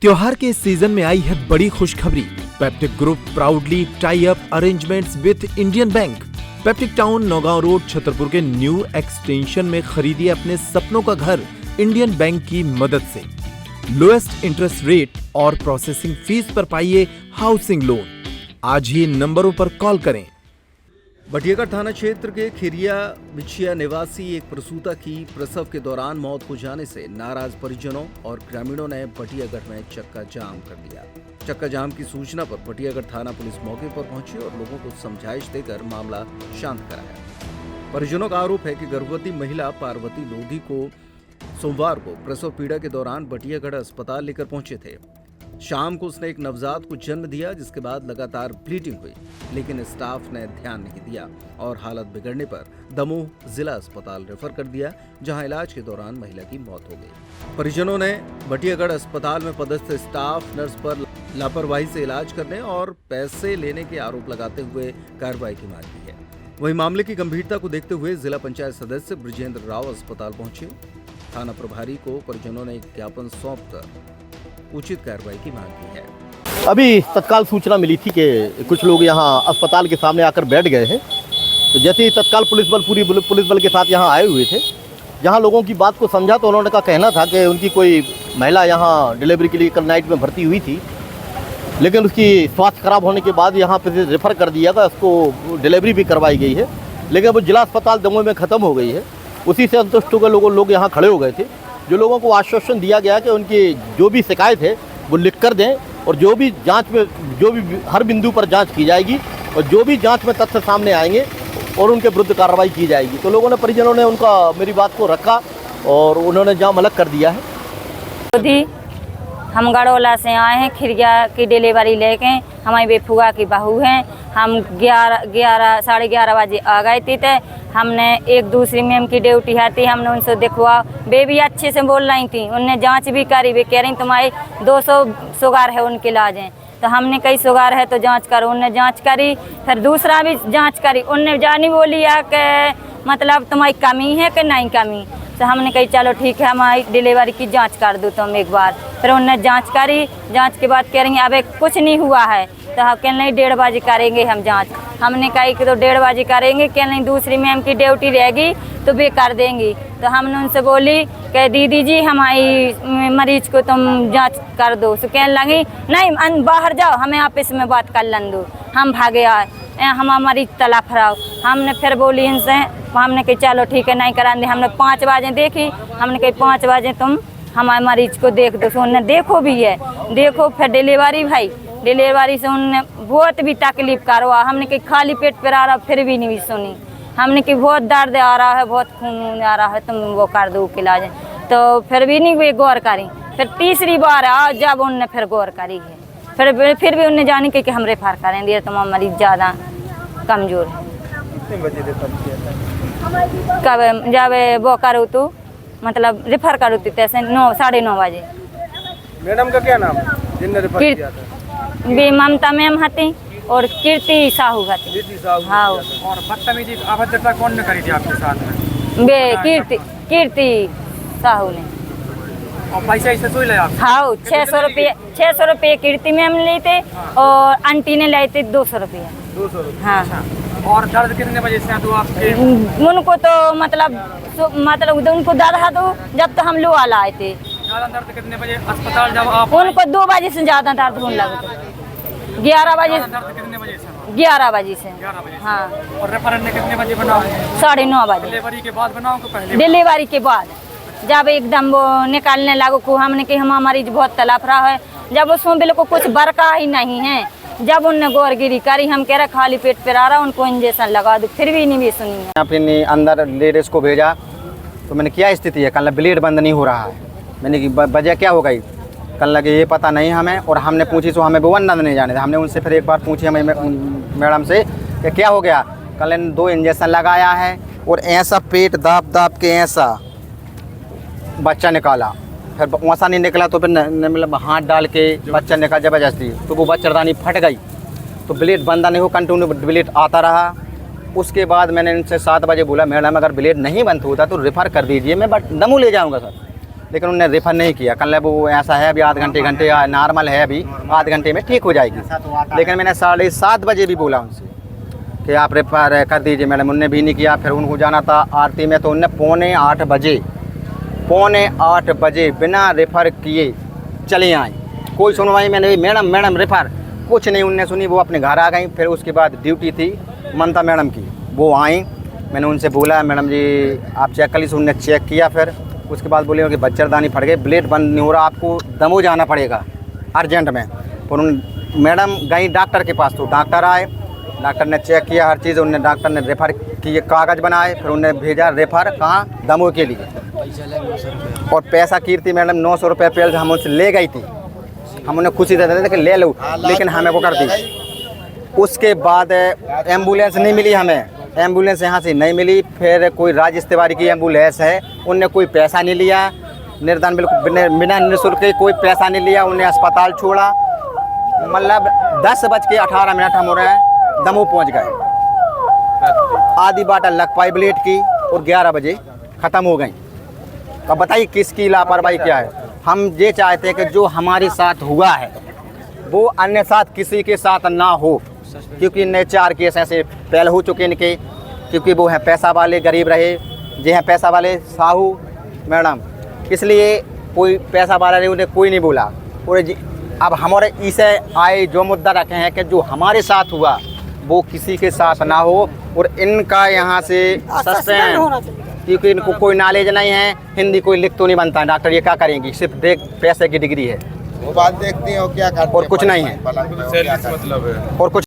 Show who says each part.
Speaker 1: त्योहार के इस सीजन में आई है बड़ी खुशखबरी। Peptic group proudly tie up arrangements with Indian bank. Peptic town Naugaon road Chhatarpur के न्यू एक्सटेंशन में खरीदिए अपने सपनों का घर इंडियन बैंक की मदद से। लोएस्ट इंटरेस्ट रेट और प्रोसेसिंग फीस पर पाइए हाउसिंग लोन। आज ही इन नंबरों पर कॉल करें।
Speaker 2: बटियागढ़ थाना क्षेत्र के खिरिया बिछिया निवासी एक प्रसूता की प्रसव के दौरान मौत हो जाने से नाराज परिजनों और ग्रामीणों ने बटियागढ़ में चक्का जाम कर दिया। चक्का जाम की सूचना पर बटियागढ़ थाना पुलिस मौके पर पहुंची और लोगों को समझाइश देकर मामला शांत कराया। परिजनों का आरोप है कि गर्भवती महिला पार्वती लोधी को सोमवार को प्रसव पीड़ा के दौरान बटियागढ़ अस्पताल लेकर पहुंचे थे। शाम को उसने एक नवजात को जन्म दिया, जिसके बाद लगातार ब्लीडिंग हुई, लेकिन स्टाफ ने ध्यान नहीं दिया और हालत बिगड़ने पर दमोह जिला अस्पताल रेफर कर दिया, जहां इलाज के दौरान महिला की मौत हो गई। परिजनों ने बटियागढ़ अस्पताल में पदस्थ स्टाफ नर्स पर लापरवाही से इलाज करने और पैसे लेने के आरोप लगाते हुए कार्रवाई की मांग की है। वहीं मामले की गंभीरता को देखते हुए जिला पंचायत सदस्य ब्रजेंद्र राव अस्पताल पहुंचे। थाना प्रभारी को परिजनों ने एक ज्ञापन सौंपकर उचित कार्रवाई की मांग की है।
Speaker 3: अभी तत्काल सूचना मिली थी कि कुछ लोग यहाँ अस्पताल के सामने आकर बैठ गए हैं, तो जैसे ही तत्काल पूरी पुलिस बल के साथ यहाँ आए हुए थे, जहाँ लोगों की बात को समझा तो उन्होंने का कहना था कि उनकी कोई महिला यहाँ डिलीवरी के लिए कल नाइट में भर्ती हुई थी, लेकिन उसकी स्वास्थ्य खराब होने के बाद यहाँ पे रेफ़र कर दिया गया, उसको डिलीवरी भी करवाई गई है, लेकिन वो जिला अस्पताल दमोह में ख़त्म हो गई है। उसी से संतुष्ट होकर लोग यहाँ खड़े हो गए थे। जो लोगों को आश्वासन दिया गया कि उनकी जो भी शिकायत है वो लिख कर दें और जो भी जांच में जो भी हर बिंदु पर जांच की जाएगी और जो भी जांच में तथ्य सामने आएंगे और उनके विरुद्ध कार्रवाई की जाएगी। तो लोगों ने परिजनों ने उनका मेरी बात को रखा और उन्होंने जाम अलग कर दिया है।
Speaker 4: हम गड़ोला से आए हैं, खिरिया की डिलीवरी लेके। हमारी बेफुआ की बहू हैं। हम 11 11:30 बजे आ गए थे, हमने एक दूसरी मैम की ड्यूटी आती, हमने उनसे दिखवा, बेबी अच्छे से बोल रही थी, उनने जांच भी करी, वे कह रही तुम्हारी 200 शुगर है, उनके इलाज हैं। तो हमने कई शुगर है तो जांच करो, उनने जांच करी, फिर दूसरा भी जांच करी, उनने जानी बोली है कि मतलब तुम्हारी कमी है कि नहीं कमी। तो हमने कही चलो ठीक है, हमारी डिलीवरी की जांच कर दो तुम एक बार। फिर उनने जांच करी, जांच के बाद कह रही हैं अबे कुछ नहीं हुआ है, तो हम कह नहीं 1:30 बजे करेंगे हम जांच। हमने कही कि तो 1:30 बजे करेंगे, कह नहीं दूसरी मैम की ड्यूटी रहेगी तो वे कर देंगी। तो हमने उनसे बोली कि दीदी जी हमारी मरीज को तुम जांच कर दो। तो कहने लगी नहीं बाहर जाओ, हमें ऑफिस में बात कर लन दो। हम भागे आए, हम मरीज तलाफ रहो। हमने फिर बोली इनसे, हमने कही चलो ठीक है नहीं करा दे। हमने 5 बजे देखी, हमने कही 5 बजे तुम हमारे मरीज को देख दो। तो उनने देखो भी है, देखो फिर डिलीवरी भाई डिलीवरी से उनने बहुत भी तकलीफ करवा। हमने कही खाली पेट पर आ रहा, फिर भी नहीं सुनी। हमने कही बहुत दर्द आ रहा है, बहुत खून आ रहा है, तुम वो कर दो इलाज। तो फिर भी नहीं वे गौर करी। फिर तीसरी बार आ जब उनने फिर गौर करी है, फिर भी उनने जानी कि हम रेफर करें दिया, तुम्हारा मरीज ज़्यादा कमज़ोर है। कब जब वो करो तो मतलब रेफर करो तो तैसे 9 साढ़े 9 बजे।
Speaker 5: मैडम का क्या नाम है?
Speaker 4: वे ममता मैम हती और कीर्ति साहू हती। हाँ,
Speaker 5: और बदतमीजी अभद्रता कौन ने करी थी आपके साथ में?
Speaker 4: वे कीर्ति साहू ने।
Speaker 5: और पैसा इससे तो ले आप?
Speaker 4: हाँ, 600 रुपये कीर्ति मैम लेते और आंटी ने लेते 200 रुपये।
Speaker 5: 200 रुपये?
Speaker 4: हाँ।
Speaker 5: और दर्द कितने बजे से तो आपके?
Speaker 4: उनको तो मतलब उनको दर्द दो जब तो हम लोग आला आए थे।
Speaker 5: ज़्यादा दर्द कितने बजे अस्पताल जब आप?
Speaker 4: उनको 2 बजे से ज़्यादा दर्द होने लगे। 11 बजे।
Speaker 5: दर्द कितने बजे से?
Speaker 4: 11 बजे से।
Speaker 5: 11 बजे।
Speaker 4: हाँ।
Speaker 5: और रेफर ने कितने बजे बनाओ?
Speaker 4: 9:30 बजे।
Speaker 5: डिलीवरी के बाद बनाओ कि पहले?
Speaker 4: डिलीवरी के बाद जब एकदम वो निकालने लागो को हमने कि हमारा मरीज बहुत तड़प रहा है, जब उसमें बिल्कुल कुछ बरका ही नहीं है, जब उनने गौरगिरी करी, हम कह रहे खाली पेट पर आ रहा, उनको इंजेक्शन लगा दो, फिर भी नहीं भी सुनी।
Speaker 6: अपने अंदर लेडीज को भेजा तो मैंने क्या स्थिति है, कल ब्लीड बंद नहीं हो रहा है। मैंने की वजह क्या हो गई, कल लगे ये पता नहीं हमें, और हमने पूछी तो हमें वो अंदर नहीं जाने थे। हमने उनसे फिर एक बार पूछी हमें मैडम से कि क्या हो गया, कल 2 इंजेक्शन लगाया है और ऐसा पेट दाब के ऐसा बच्चा निकाला, फिर वैसा नहीं निकला तो फिर मतलब हाथ डाल के बच्चा निकाल जबरदस्ती, तो वो बच्चादानी फट गई, तो ब्लेड बंदा नहीं हो, कंटिन्यू ब्लेड आता रहा। उसके बाद मैंने इनसे 7 बजे बोला मैडम अगर ब्लेड नहीं बंद होता तो रेफर कर दीजिए, मैं दमोह ले जाऊंगा सर। लेकिन उन्होंने रेफर नहीं किया। कल वो ऐसा है अभी आध घंटे नॉर्मल है, अभी आध घंटे में ठीक हो जाएगी। लेकिन मैंने 7:30 बजे भी बोला उनसे कि आप रेफर कर दीजिए मैडम, उनने भी नहीं किया। फिर उनको जाना था आरती में, तो उनने पौने 8 बजे बिना रेफर किए चले आए। कोई सुनवाई में नहीं, मैडम रेफर कुछ नहीं उनने सुनी, वो अपने घर आ गई। फिर उसके बाद ड्यूटी थी ममता मैडम की, वो आई, मैंने उनसे बोला मैडम जी आप चेक कर लीजिए। उनने चेक किया, फिर उसके बाद बोले कि बच्चरदानी फट गई, ब्लेड बंद नहीं हो रहा, आपको दमोह जाना पड़ेगा अर्जेंट में। और उन मैडम गई डॉक्टर के पास, तो डॉक्टर आए, डॉक्टर ने चेक किया हर चीज़, उनने डॉक्टर ने रेफर किए, कागज़ बनाए, फिर उन्हें भेजा रेफर कहाँ, दमोह के लिए। और पैसा कीर्ति मैडम 900 रुपये पेल हम उनसे ले गई थी, हम उन्हें खुशी दे देते कि ले लो, लेकिन हमें वो कर दी। उसके बाद एम्बुलेंस नहीं मिली हमें, एम्बुलेंस यहाँ से नहीं मिली। फिर कोई राजेश तिवारी की एम्बुलेंस है, उनने कोई पैसा नहीं लिया, निर्धन बिल्कुल बिना निःशुल्क कोई पैसा नहीं लिया, उन्हें अस्पताल छोड़ा। मतलब 10:18 हम हो रहे हैं दमोह पहुँच गए। आधी बाटल लग पाई ब्लेड की और 11 बजे ख़त्म हो गई। अब बताइए किसकी लापरवाही क्या है। हम ये चाहते हैं कि जो हमारे साथ हुआ है वो अन्य साथ किसी के साथ ना हो, क्योंकि इनने 4 केस ऐसे पहले हो चुके इनके, क्योंकि वो हैं पैसा वाले, गरीब रहे, ये हैं पैसा वाले साहू मैडम, इसलिए कोई पैसा वाला नहीं, उन्हें कोई नहीं बोला। और अब हमारे इसे आए जो मुद्दा रखे हैं कि जो हमारे साथ हुआ वो किसी के साथ ना हो, और इनका यहाँ से सस्पेंड, क्योंकि इनको कोई नॉलेज नहीं है, हिंदी कोई लिख तो नहीं बनता है। डॉक्टर ये क्या करेंगी, सिर्फ पैसे की डिग्री है,
Speaker 7: वो बात देखती हैं और क्या करते हैं,
Speaker 6: और कुछ नहीं है,
Speaker 7: मतलब है
Speaker 6: और कुछ